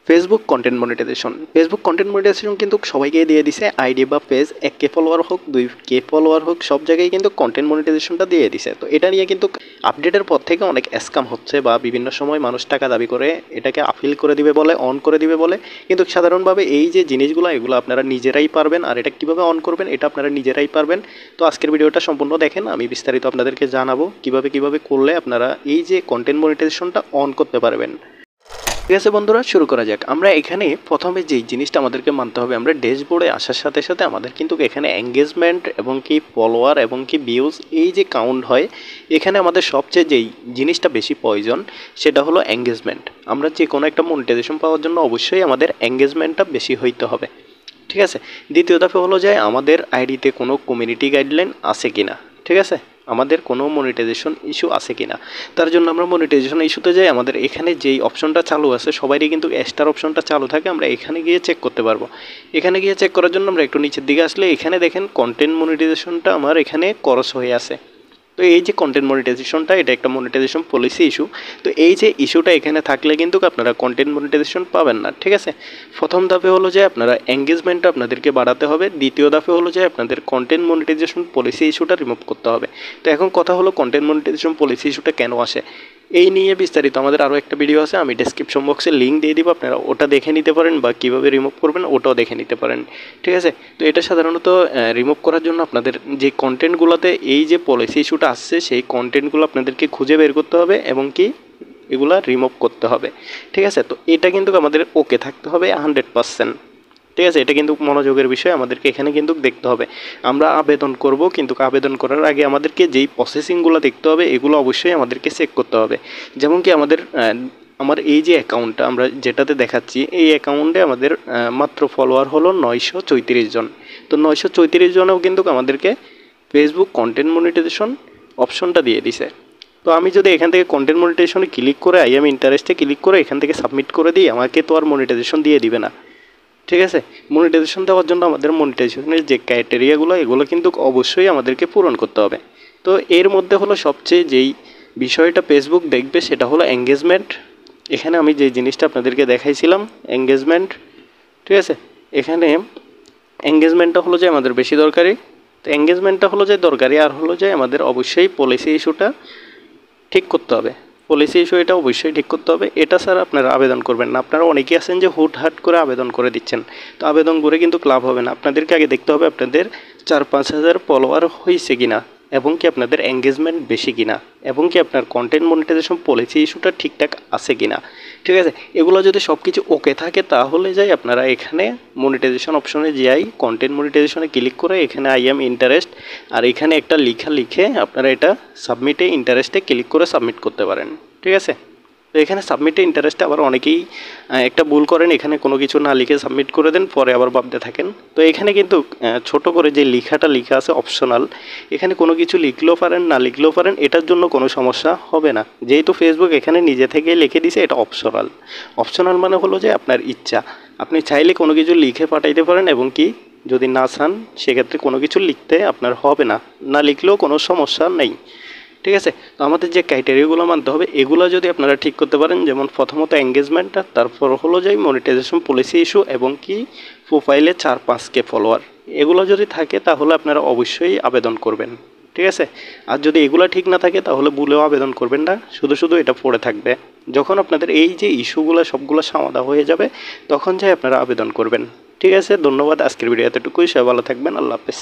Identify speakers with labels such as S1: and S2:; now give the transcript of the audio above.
S1: Facebook content monetization কিন্তু সবাইকেই দিয়ে দিছে। আইডি বা পেজ 1K ফলোয়ার হোক 2K ফলোয়ার হোক সব জায়গায় কিন্তু কন্টেন্ট মনিটাইজেশনটা দিয়ে দিছে। তো এটা নিয়ে কিন্তু আপডেটের পর থেকে অনেক স্ক্যাম হচ্ছে বা বিভিন্ন সময় মানুষ টাকা দাবি করে এটাকে আপিল করে দিবে বলে, অন করে দিবে বলে। কিন্তু সাধারণভাবে এই যে জিনিসগুলো এগুলো আপনারা নিজেরাই পারবেন, আর এটা কীভাবে অন করবেন এটা আপনারা নিজেরাই পারবেন। তো আজকের ভিডিওটা সম্পূর্ণ দেখেন, আমি বিস্তারিত আপনাদেরকে জানাবো কীভাবে করলে আপনারা এই যে কন্টেন্ট মনিটাইজেশনটা অন করতে পারবেন। ঠিক আছে বন্ধুরা, শুরু করা যাক। আমরা এখানে প্রথমে যেই জিনিসটা আমাদেরকে মানতে হবে, আমরা ড্যাশবোর্ডে আসার সাথে সাথে আমাদের কিন্তু এখানে এঙ্গেজমেন্ট এবং কি ফলোয়ার এবং কি ভিউজ এই যে কাউন্ট হয়, এখানে আমাদের সবচেয়ে যেই জিনিসটা বেশি প্রয়োজন সেটা হলো এঙ্গেজমেন্ট। আমরা যে কোনো একটা মনিটাইজেশন পাওয়ার জন্য অবশ্যই আমাদের এঙ্গেজমেন্টটা বেশি হইতে হবে। ঠিক আছে, দ্বিতীয় ধাপে হলো যে আমাদের আইডিতে কোনো কমিউনিটি গাইডলাইন আছে কিনা। ঠিক আছে, আমাদের কোনো মনিটাইজেশন ইস্যু আছে কিনা। তার জন্য আমরা মনিটাইজেশন ইস্যুতে যাই, আমাদের এখানে যেই অপশনটা চালু আছে সবারই কিন্তু স্টার অপশনটা চালু থাকে, আমরা এখানে গিয়ে চেক করতে পারবো। এখানে গিয়ে চেক করার জন্য আমরা একটু নিচের দিকে আসলে এখানে দেখেন কন্টেন্ট মনিটাইজেশনটা আমার এখানে ক্রস হয়ে আছে। তো এই যে কন্টেন্ট মনিটাইজেশনটা এটা একটা মনিটাইজেশন পলিসি ইস্যু। তো এই যে ইস্যুটা এখানে থাকলে কিন্তু আপনারা কন্টেন্ট মনিটাইজেশন পাবেন না। ঠিক আছে, প্রথম ধাপে হলো যে আপনারা এঙ্গেজমেন্টটা আপনাদেরকে বাড়াতে হবে। দ্বিতীয় ধাপে হলো যে আপনাদের কন্টেন্ট মনিটাইজেশন পলিসি ইস্যুটা রিমুভ করতে হবে। তো এখন কথা হলো কন্টেন্ট মনিটাইজেশন পলিসি ইস্যুটা কেন আসে, এই নিয়ে বিস্তারিত আমাদের আরও একটা ভিডিও আছে, আমি ডেসক্রিপশন বক্সে লিঙ্ক দিয়ে দিব, আপনারা ওটা দেখে নিতে পারেন বা কীভাবে রিমুভ করবেন ওটাও দেখে নিতে পারেন। ঠিক আছে, তো এটা সাধারণত রিমুভ করার জন্য আপনাদের যে কন্টেন্টগুলোতে এই যে পলিসি ইস্যুটা আসছে সেই কন্টেন্টগুলো আপনাদেরকে খুঁজে বের করতে হবে এবং কি এগুলা রিমুভ করতে হবে। ঠিক আছে, তো এটা কিন্তু আমাদের ওকে থাকতে হবে 100%। ঠিক আছে, এটা কিন্তু মনোযোগের বিষয়, আমাদেরকে এখানে কিন্তু দেখতে হবে। আমরা আবেদন করব, কিন্তু আবেদন করার আগে আমাদেরকে যেই প্রসেসিংগুলো দেখতে হবে এগুলো অবশ্যই আমাদেরকে চেক করতে হবে। যেমন কি আমার এই যে অ্যাকাউন্টটা আমরা যেটাতে দেখাচ্ছি, এই অ্যাকাউন্টে আমাদের মাত্র ফলোয়ার হলো 934 জন। তো 934 জনেও কিন্তু আমাদেরকে ফেসবুক কন্টেন্ট মনিটাইজেশন অপশনটা দিয়ে দিছে। তো আমি যদি এখান থেকে কন্টেন্ট মনিটাইজেশনে ক্লিক করে আই এম ইন্টারেস্টে ক্লিক করে এখান থেকে সাবমিট করে দিই, আমাকে তো আর মনিটাইজেশন দিয়ে দিবে না। ঠিক আছে, মনিটাইজেশন দেওয়ার জন্য আমাদের মনিটাইজেশনের যে ক্রাইটেরিয়াগুলো এগুলো কিন্তু অবশ্যই আমাদেরকে পূরণ করতে হবে। তো এর মধ্যে হলো সবচেয়ে যেই বিষয়টা ফেসবুক দেখবে সেটা হলো এঙ্গেজমেন্ট। এখানে আমি যে জিনিসটা আপনাদেরকে দেখাইছিলাম এঙ্গেজমেন্ট। ঠিক আছে, এখানে এঙ্গেজমেন্টটা হলো যে আমাদের বেশি দরকারি। তো এঙ্গেজমেন্টটা হলো যে দরকারি, আর হলো যে আমাদের অবশ্যই পলিসি ইস্যুটা ঠিক করতে হবে। পলিসি ইস্যু এটা অবশ্যই ঠিক করতে হবে, এটা স্যার আপনারা আবেদন করবেন না। আপনারা অনেকেই আছেন যে হুটহাট করে আবেদন করে দিচ্ছেন, তো আবেদন করে কিন্তু লাভ হবে না। আপনাদেরকে আগে দেখতে হবে আপনাদের 4-5 হাজার ফলোয়ার হয়েছে কিনা এবং কি আপনাদের এঙ্গেজমেন্ট বেশি কিনা এবং কি আপনার কন্টেন্ট মনিটাইজেশন পলিসি ইস্যুটা ঠিকঠাক আছে কিনা। ঠিক আছে, এগুলো যদি সব কিছু ওকে থাকে তাহলে যাই আপনারা এখানে মনিটাইজেশন অপশনে যাই, কন্টেন্ট মনিটাইজেশনে ক্লিক করে এখানে আই এম ইন্টারেস্ট আর এখানে একটা লিখে আপনারা এটা সাবমিটে ইন্টারেস্টে ক্লিক করে সাবমিট করতে পারেন। ঠিক আছে, তো এখানে সাবমিটে ইন্টারেস্টে আবার অনেকেই একটা ভুল করেন, এখানে কোনো কিছু না লিখে সাবমিট করে দেন, পরে আবার ভাবতে থাকেন। তো এখানে কিন্তু ছোট করে যে লেখাটা লেখা আছে অপশনাল, এখানে কোনো কিছু লিখলেও পারেন না লিখলেও পারেন, এটার জন্য কোনো সমস্যা হবে না। যেহেতু ফেসবুক এখানে নিজে থেকেই লিখে দিছে এটা অপশনাল। অপশনাল মানে হলো যে আপনার ইচ্ছা, আপনি চাইলে কোনো কিছু লিখে পাঠাইতে পারেন এবং কি যদি না চান সেক্ষেত্রে কোনো কিছু লিখতে আপনার হবে না, না লিখলেও কোনো সমস্যা নেই। ঠিক আছে, তো আমাদের যে ক্রাইটেরিয়াগুলো মানতে হবে এগুলো যদি আপনারা ঠিক করতে পারেন, যেমন প্রথমত এঙ্গেজমেন্টটা, তারপর হলো যে মনিটাইজেশন পলিসি ইস্যু এবং কি প্রোফাইলে 4-5K ফলোয়ার, এগুলো যদি থাকে তাহলে আপনারা অবশ্যই আবেদন করবেন। ঠিক আছে, আর যদি এগুলো ঠিক না থাকে তাহলে ভুলেও আবেদন করবেন না, শুধু এটা পড়ে থাকবে। যখন আপনাদের এই যে ইস্যুগুলো সবগুলো সমাধান হয়ে যাবে তখন যাই আপনারা আবেদন করবেন। ঠিক আছে, ধন্যবাদ। আজকের ভিডিও এতটুকুই, সবাই ভালো থাকবেন, আল্লাহ হাফেজ।